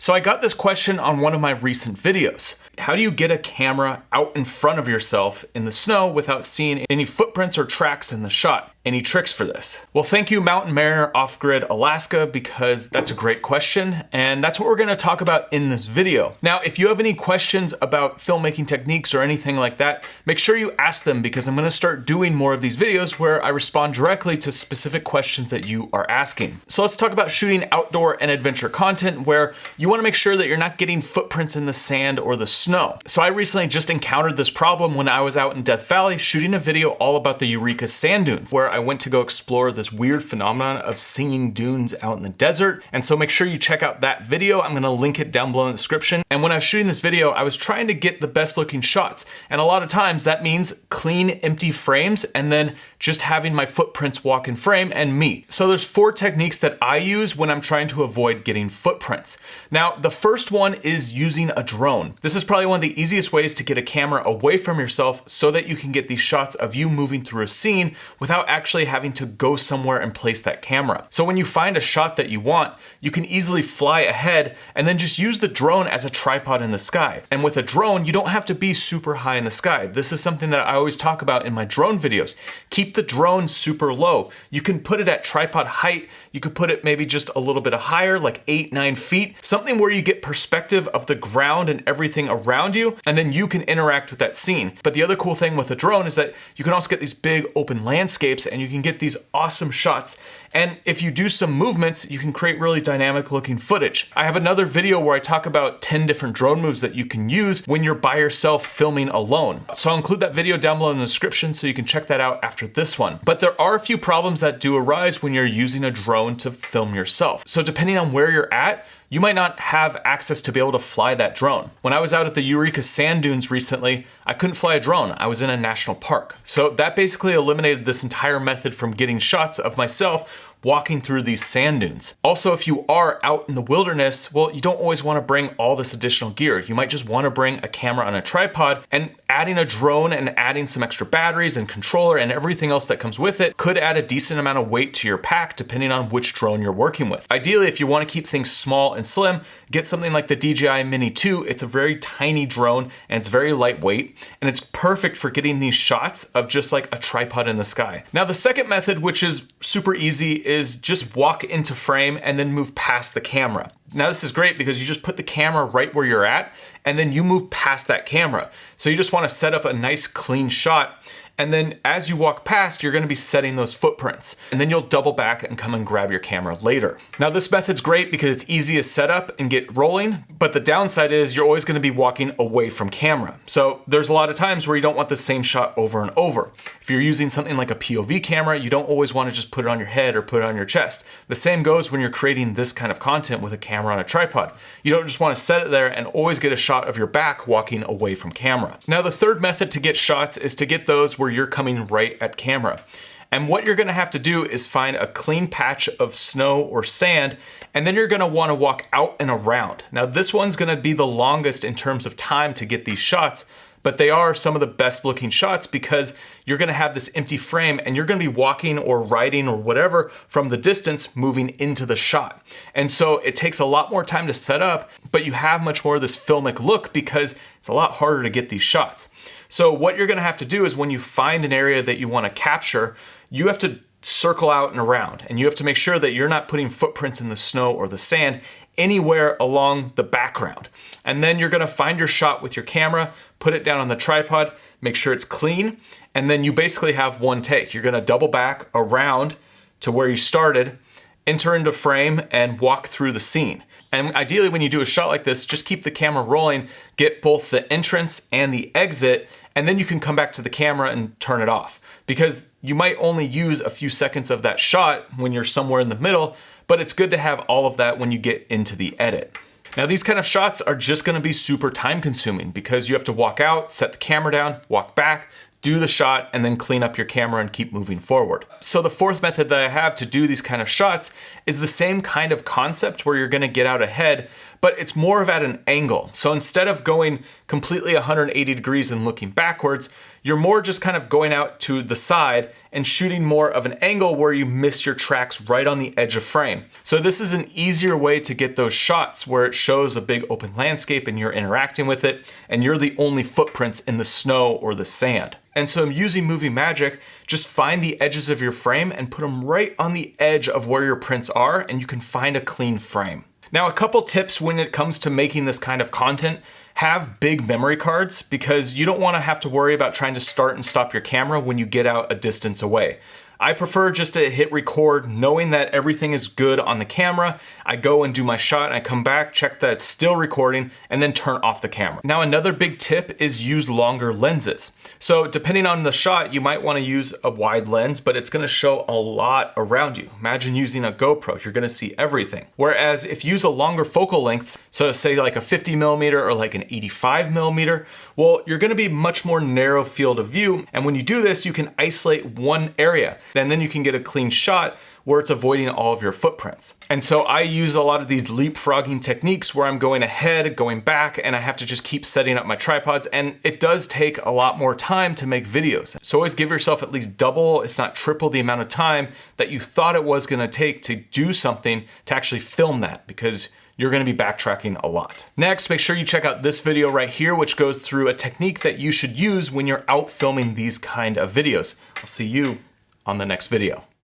So I got this question on one of my recent videos. How do you get a camera out in front of yourself in the snow without seeing any footprints or tracks in the shot? Any tricks for this? Well, thank you, Mountain Mariner Off-Grid Alaska, because that's a great question, and that's what we're gonna talk about in this video. Now, if you have any questions about filmmaking techniques or anything like that, make sure you ask them, because I'm gonna start doing more of these videos where I respond directly to specific questions that you are asking. So let's talk about shooting outdoor and adventure content where you wanna make sure that you're not getting footprints in the sand or the snow. So I recently just encountered this problem when I was out in Death Valley shooting a video all about the Eureka sand dunes, where I went to go explore this weird phenomenon of singing dunes out in the desert. And so make sure you check out that video. I'm gonna link it down below in the description. And when I was shooting this video, I was trying to get the best looking shots. And a lot of times that means clean, empty frames and then just having my footprints walk in frame and me. So there's 4 techniques that I use when I'm trying to avoid getting footprints. Now, the first one is using a drone. This is probably one of the easiest ways to get a camera away from yourself so that you can get these shots of you moving through a scene without actually having to go somewhere and place that camera. So when you find a shot that you want, you can easily fly ahead and then just use the drone as a tripod in the sky. And with a drone, you don't have to be super high in the sky. This is something that I always talk about in my drone videos. Keep the drone super low. You can put it at tripod height. You could put it maybe just a little bit higher, like 8-9 feet, something where you get perspective of the ground and everything around you, and then you can interact with that scene. But the other cool thing with a drone is that you can also get these big open landscapes and you can get these awesome shots. And if you do some movements, you can create really dynamic looking footage. I have another video where I talk about 10 different drone moves that you can use when you're by yourself filming alone. So I'll include that video down below in the description so you can check that out after this one. But there are a few problems that do arise when you're using a drone to film yourself. So depending on where you're at, you might not have access to be able to fly that drone. When I was out at the Eureka sand dunes recently, I couldn't fly a drone. I was in a national park. So that basically eliminated this entire method from getting shots of myself walking through these sand dunes. Also, if you are out in the wilderness, well, you don't always want to bring all this additional gear. You might just want to bring a camera on a tripod, and adding a drone and adding some extra batteries and controller and everything else that comes with it could add a decent amount of weight to your pack depending on which drone you're working with. Ideally, if you want to keep things small and slim, get something like the DJI Mini 2. It's a very tiny drone and it's very lightweight, and it's perfect for getting these shots of just like a tripod in the sky. Now, the second method, which is super easy, is just walk into frame and then move past the camera. Now this is great because you just put the camera right where you're at and then you move past that camera. So you just want to set up a nice clean shot, and then as you walk past, you're gonna be setting those footprints. And then you'll double back and come and grab your camera later. Now this method's great because it's easy to set up and get rolling, but the downside is you're always gonna be walking away from camera. So there's a lot of times where you don't want the same shot over and over. If you're using something like a POV camera, you don't always wanna just put it on your head or put it on your chest. The same goes when you're creating this kind of content with a camera on a tripod. You don't just wanna set it there and always get a shot of your back walking away from camera. Now the third method to get shots is to get those where you're coming right at camera. And what you're gonna have to do is find a clean patch of snow or sand, and then you're gonna wanna walk out and around. Now this one's gonna be the longest in terms of time to get these shots, but they are some of the best looking shots because you're gonna have this empty frame and you're gonna be walking or riding or whatever from the distance moving into the shot. And so it takes a lot more time to set up, but you have much more of this filmic look because it's a lot harder to get these shots. So what you're gonna have to do is when you find an area that you wanna capture, you have to circle out and around, and you have to make sure that you're not putting footprints in the snow or the sand anywhere along the background. And then you're gonna find your shot with your camera, put it down on the tripod, make sure it's clean, and then you basically have one take. You're gonna double back around to where you started, enter into frame, and walk through the scene. And ideally, when you do a shot like this, just keep the camera rolling, get both the entrance and the exit, and then you can come back to the camera and turn it off. Because you might only use a few seconds of that shot when you're somewhere in the middle, but it's good to have all of that when you get into the edit. Now these kind of shots are just gonna be super time consuming because you have to walk out, set the camera down, walk back, do the shot, and then clean up your camera and keep moving forward. So the fourth method that I have to do these kind of shots is the same kind of concept where you're gonna get out ahead, but it's more of at an angle. So instead of going completely 180 degrees and looking backwards, you're more just kind of going out to the side and shooting more of an angle where you miss your tracks right on the edge of frame. So this is an easier way to get those shots where it shows a big open landscape and you're interacting with it and you're the only footprints in the snow or the sand. And so using movie magic, just find the edges of your frame and put them right on the edge of where your prints are, and you can find a clean frame. Now, a couple tips when it comes to making this kind of content: have big memory cards, because you don't want to have to worry about trying to start and stop your camera when you get out a distance away. I prefer just to hit record knowing that everything is good on the camera. I go and do my shot, and I come back, check that it's still recording, and then turn off the camera. Now, another big tip is use longer lenses. So depending on the shot, you might want to use a wide lens, but it's going to show a lot around you. Imagine using a GoPro, you're going to see everything. Whereas if you use a longer focal length, so say like a 50mm or like an 85mm, well, you're going to be much more narrow field of view. And when you do this, you can isolate one area, and then you can get a clean shot where it's avoiding all of your footprints. And so I use a lot of these leapfrogging techniques where I'm going ahead, going back, and I have to just keep setting up my tripods, and it does take a lot more time to make videos. So always give yourself at least double, if not triple, the amount of time that you thought it was gonna take to do something to actually film that, because you're gonna be backtracking a lot. Next, make sure you check out this video right here, which goes through a technique that you should use when you're out filming these kind of videos. I'll see you on the next video.